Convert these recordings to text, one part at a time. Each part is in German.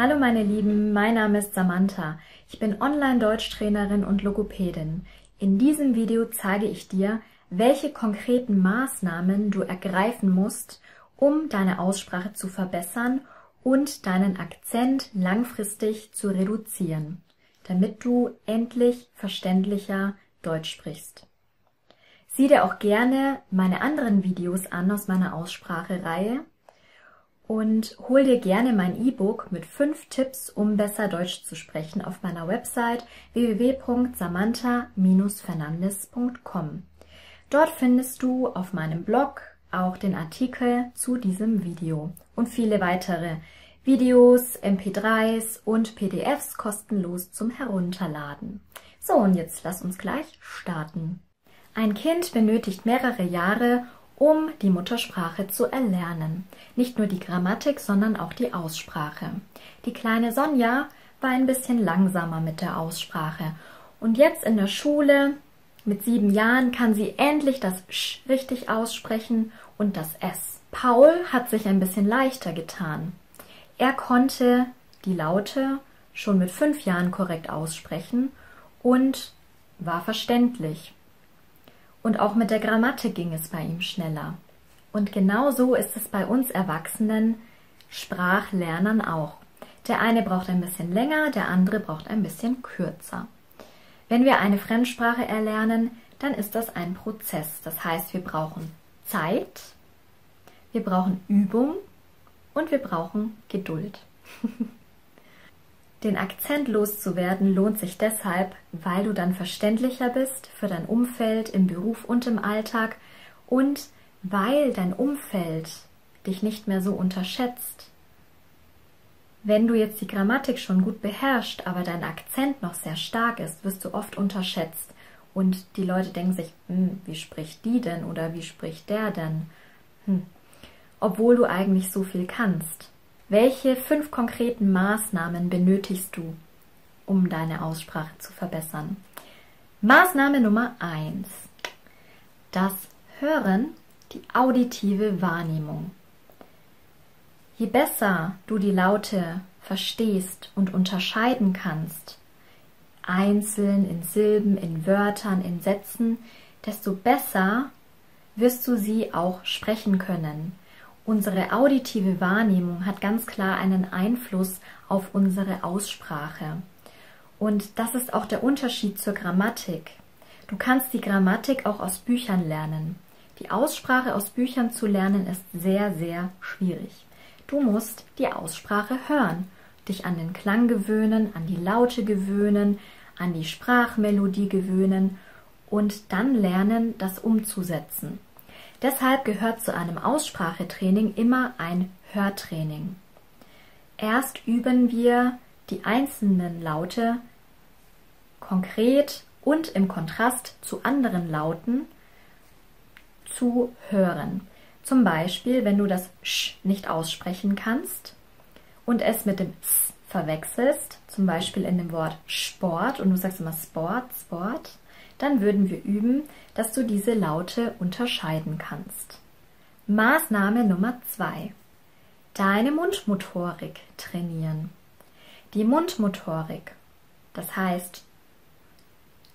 Hallo meine Lieben, mein Name ist Samantha. Ich bin Online-Deutschtrainerin und Logopädin. In diesem Video zeige ich dir, welche konkreten Maßnahmen du ergreifen musst, um deine Aussprache zu verbessern und deinen Akzent langfristig zu reduzieren, damit du endlich verständlicher Deutsch sprichst. Sieh dir auch gerne meine anderen Videos an aus meiner Aussprachereihe und hol dir gerne mein E-Book mit 5 Tipps, um besser Deutsch zu sprechen auf meiner Website www.samantha-fernandes.com. Dort findest du auf meinem Blog auch den Artikel zu diesem Video und viele weitere Videos, MP3s und PDFs kostenlos zum Herunterladen. So, und jetzt lass uns gleich starten. Ein Kind benötigt mehrere Jahre, um die Muttersprache zu erlernen. Nicht nur die Grammatik, sondern auch die Aussprache. Die kleine Sonja war ein bisschen langsamer mit der Aussprache. Und jetzt in der Schule, mit 7 Jahren, kann sie endlich das Sch richtig aussprechen und das S. Paul hat sich ein bisschen leichter getan. Er konnte die Laute schon mit 5 Jahren korrekt aussprechen und war verständlich. Und auch mit der Grammatik ging es bei ihm schneller. Und genauso ist es bei uns erwachsenen Sprachlernern auch. Der eine braucht ein bisschen länger, der andere braucht ein bisschen kürzer. Wenn wir eine Fremdsprache erlernen, dann ist das ein Prozess. Das heißt, wir brauchen Zeit, wir brauchen Übung und wir brauchen Geduld. Den Akzent loszuwerden lohnt sich deshalb, weil du dann verständlicher bist für dein Umfeld im Beruf und im Alltag und weil dein Umfeld dich nicht mehr so unterschätzt. Wenn du jetzt die Grammatik schon gut beherrschst, aber dein Akzent noch sehr stark ist, wirst du oft unterschätzt und die Leute denken sich, wie spricht die denn oder wie spricht der denn? Obwohl du eigentlich so viel kannst. Welche 5 konkreten Maßnahmen benötigst du, um deine Aussprache zu verbessern? Maßnahme Nummer 1. Das Hören, die auditive Wahrnehmung. Je besser du die Laute verstehst und unterscheiden kannst, einzeln in Silben, in Wörtern, in Sätzen, desto besser wirst du sie auch sprechen können. Unsere auditive Wahrnehmung hat ganz klar einen Einfluss auf unsere Aussprache. Und das ist auch der Unterschied zur Grammatik. Du kannst die Grammatik auch aus Büchern lernen. Die Aussprache aus Büchern zu lernen ist sehr, sehr schwierig. Du musst die Aussprache hören, dich an den Klang gewöhnen, an die Laute gewöhnen, an die Sprachmelodie gewöhnen und dann lernen, das umzusetzen. Deshalb gehört zu einem Aussprachetraining immer ein Hörtraining. Erst üben wir die einzelnen Laute konkret und im Kontrast zu anderen Lauten zu hören. Zum Beispiel, wenn du das Sch nicht aussprechen kannst und es mit dem S verwechselst, zum Beispiel in dem Wort Sport und du sagst immer Sport, Sport, dann würden wir üben, dass du diese Laute unterscheiden kannst. Maßnahme Nummer 2. Deine Mundmotorik trainieren. Die Mundmotorik, das heißt,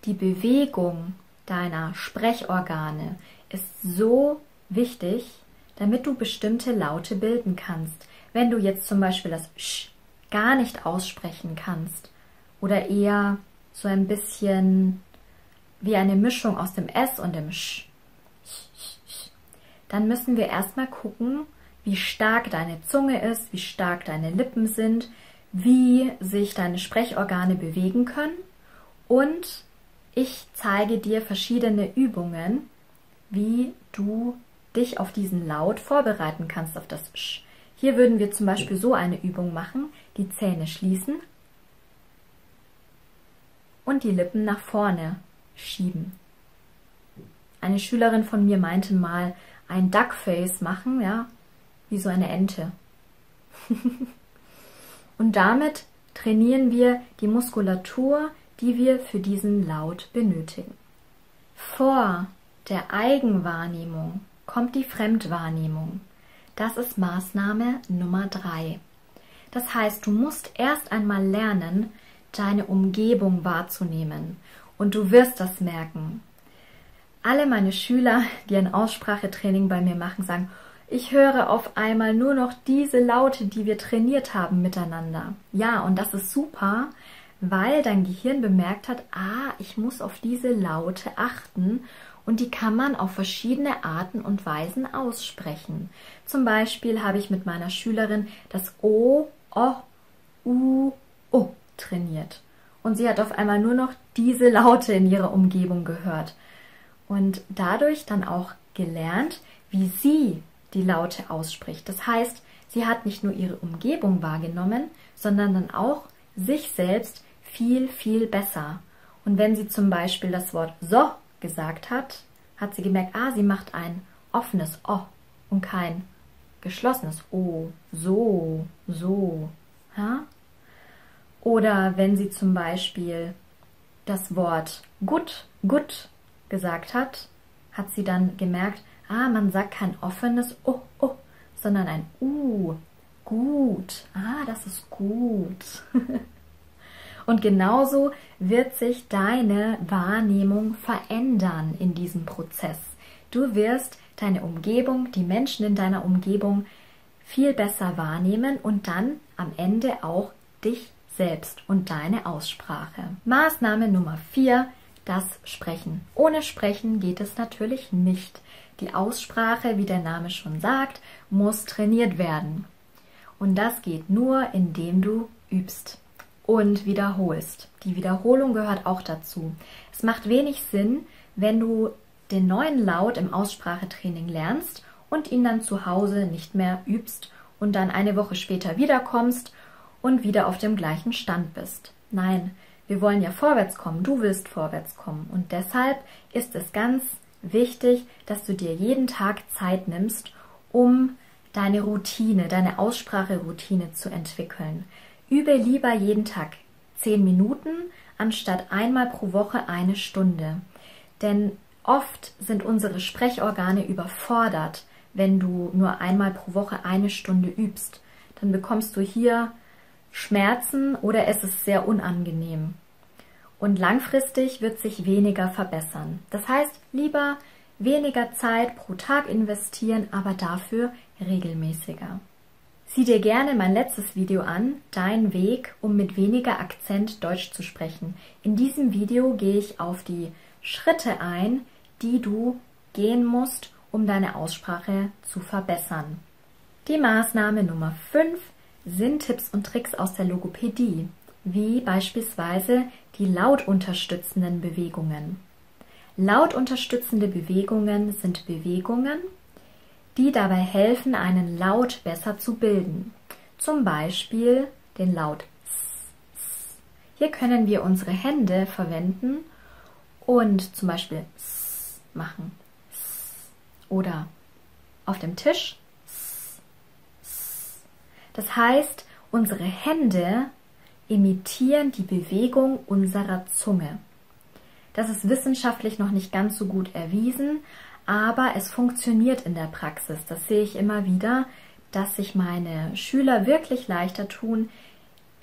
die Bewegung deiner Sprechorgane ist so wichtig, damit du bestimmte Laute bilden kannst. Wenn du jetzt zum Beispiel das Sch gar nicht aussprechen kannst oder eher so ein bisschen wie eine Mischung aus dem S und dem Sch, dann müssen wir erstmal gucken, wie stark deine Zunge ist, wie stark deine Lippen sind, wie sich deine Sprechorgane bewegen können und ich zeige dir verschiedene Übungen, wie du dich auf diesen Laut vorbereiten kannst, auf das Sch. Hier würden wir zum Beispiel so eine Übung machen, die Zähne schließen und die Lippen nach vorne schieben. Eine Schülerin von mir meinte mal, ein Duckface machen, ja, wie so eine Ente. Und damit trainieren wir die Muskulatur, die wir für diesen Laut benötigen. Vor der Eigenwahrnehmung kommt die Fremdwahrnehmung. Das ist Maßnahme Nummer 3. Das heißt, du musst erst einmal lernen, deine Umgebung wahrzunehmen. Und du wirst das merken. Alle meine Schüler, die ein Aussprachetraining bei mir machen, sagen, ich höre auf einmal nur noch diese Laute, die wir trainiert haben miteinander. Ja, und das ist super, weil dein Gehirn bemerkt hat, ich muss auf diese Laute achten und die kann man auf verschiedene Arten und Weisen aussprechen. Zum Beispiel habe ich mit meiner Schülerin das O, O, U, O trainiert. Und sie hat auf einmal nur noch diese Laute in ihrer Umgebung gehört. Und dadurch dann auch gelernt, wie sie die Laute ausspricht. Das heißt, sie hat nicht nur ihre Umgebung wahrgenommen, sondern dann auch sich selbst viel, viel besser. Und wenn sie zum Beispiel das Wort so gesagt hat, hat sie gemerkt, sie macht ein offenes O und kein geschlossenes O, so, so. Ja? Oder wenn sie zum Beispiel das Wort gut, gut gesagt hat, hat sie dann gemerkt, man sagt kein offenes O, O, sondern ein U, gut. Das ist gut. Und genauso wird sich deine Wahrnehmung verändern in diesem Prozess. Du wirst deine Umgebung, die Menschen in deiner Umgebung viel besser wahrnehmen und dann am Ende auch dich selbst und deine Aussprache. Maßnahme Nummer 4, das Sprechen. Ohne Sprechen geht es natürlich nicht. Die Aussprache, wie der Name schon sagt, muss trainiert werden. Und das geht nur, indem du übst und wiederholst. Die Wiederholung gehört auch dazu. Es macht wenig Sinn, wenn du den neuen Laut im Aussprachetraining lernst und ihn dann zu Hause nicht mehr übst und dann eine Woche später wiederkommst und wieder auf dem gleichen Stand bist. Nein, wir wollen ja vorwärts kommen, du willst vorwärts kommen. Und deshalb ist es ganz wichtig, dass du dir jeden Tag Zeit nimmst, um deine Routine, deine Ausspracheroutine zu entwickeln. Übe lieber jeden Tag 10 Minuten, anstatt einmal pro Woche 1 Stunde. Denn oft sind unsere Sprechorgane überfordert, wenn du nur einmal pro Woche 1 Stunde übst. Dann bekommst du hier Schmerzen oder es ist sehr unangenehm. Und langfristig wird sich weniger verbessern. Das heißt, lieber weniger Zeit pro Tag investieren, aber dafür regelmäßiger. Sieh dir gerne mein letztes Video an, Dein Weg, um mit weniger Akzent Deutsch zu sprechen. In diesem Video gehe ich auf die Schritte ein, die du gehen musst, um deine Aussprache zu verbessern. Die Maßnahme Nummer 5 sind Tipps und Tricks aus der Logopädie, wie beispielsweise die lautunterstützenden Bewegungen. Lautunterstützende Bewegungen sind Bewegungen, die dabei helfen, einen Laut besser zu bilden. Zum Beispiel den Laut S. Hier können wir unsere Hände verwenden und zum Beispiel S machen. S. Oder auf dem Tisch S. S. Das heißt, unsere Hände imitieren die Bewegung unserer Zunge. Das ist wissenschaftlich noch nicht ganz so gut erwiesen, aber es funktioniert in der Praxis. Das sehe ich immer wieder, dass sich meine Schüler wirklich leichter tun,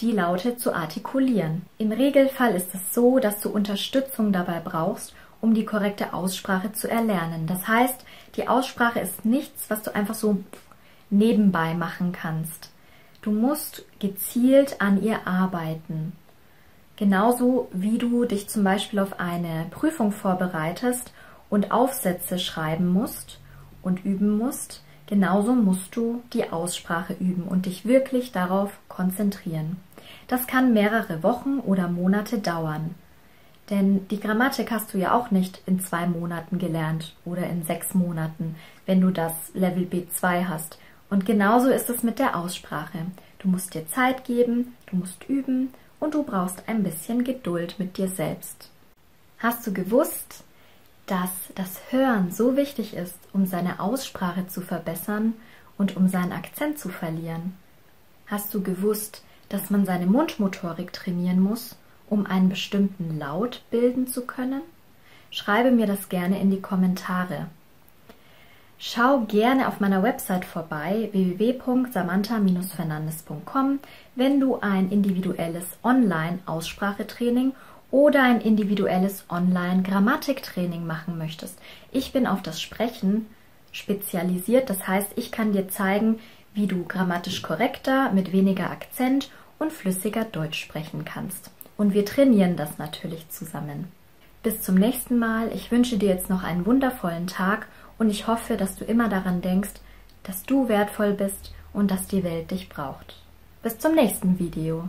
die Laute zu artikulieren. Im Regelfall ist es so, dass du Unterstützung dabei brauchst, um die korrekte Aussprache zu erlernen. Das heißt, die Aussprache ist nichts, was du einfach so nebenbei machen kannst. Du musst gezielt an ihr arbeiten. Genauso wie du dich zum Beispiel auf eine Prüfung vorbereitest und Aufsätze schreiben musst und üben musst, genauso musst du die Aussprache üben und dich wirklich darauf konzentrieren. Das kann mehrere Wochen oder Monate dauern, denn die Grammatik hast du ja auch nicht in 2 Monaten gelernt oder in 6 Monaten, wenn du das Level B2 hast. Und genauso ist es mit der Aussprache. Du musst dir Zeit geben, du musst üben und du brauchst ein bisschen Geduld mit dir selbst. Hast du gewusst, dass das Hören so wichtig ist, um seine Aussprache zu verbessern und um seinen Akzent zu verlieren? Hast du gewusst, dass man seine Mundmotorik trainieren muss, um einen bestimmten Laut bilden zu können? Schreibe mir das gerne in die Kommentare. Schau gerne auf meiner Website vorbei, www.samantha-fernandes.com, wenn du ein individuelles Online-Aussprachetraining oder ein individuelles Online-Grammatiktraining machen möchtest. Ich bin auf das Sprechen spezialisiert, das heißt, ich kann dir zeigen, wie du grammatisch korrekter, mit weniger Akzent und flüssiger Deutsch sprechen kannst. Und wir trainieren das natürlich zusammen. Bis zum nächsten Mal. Ich wünsche dir jetzt noch einen wundervollen Tag und ich hoffe, dass du immer daran denkst, dass du wertvoll bist und dass die Welt dich braucht. Bis zum nächsten Video.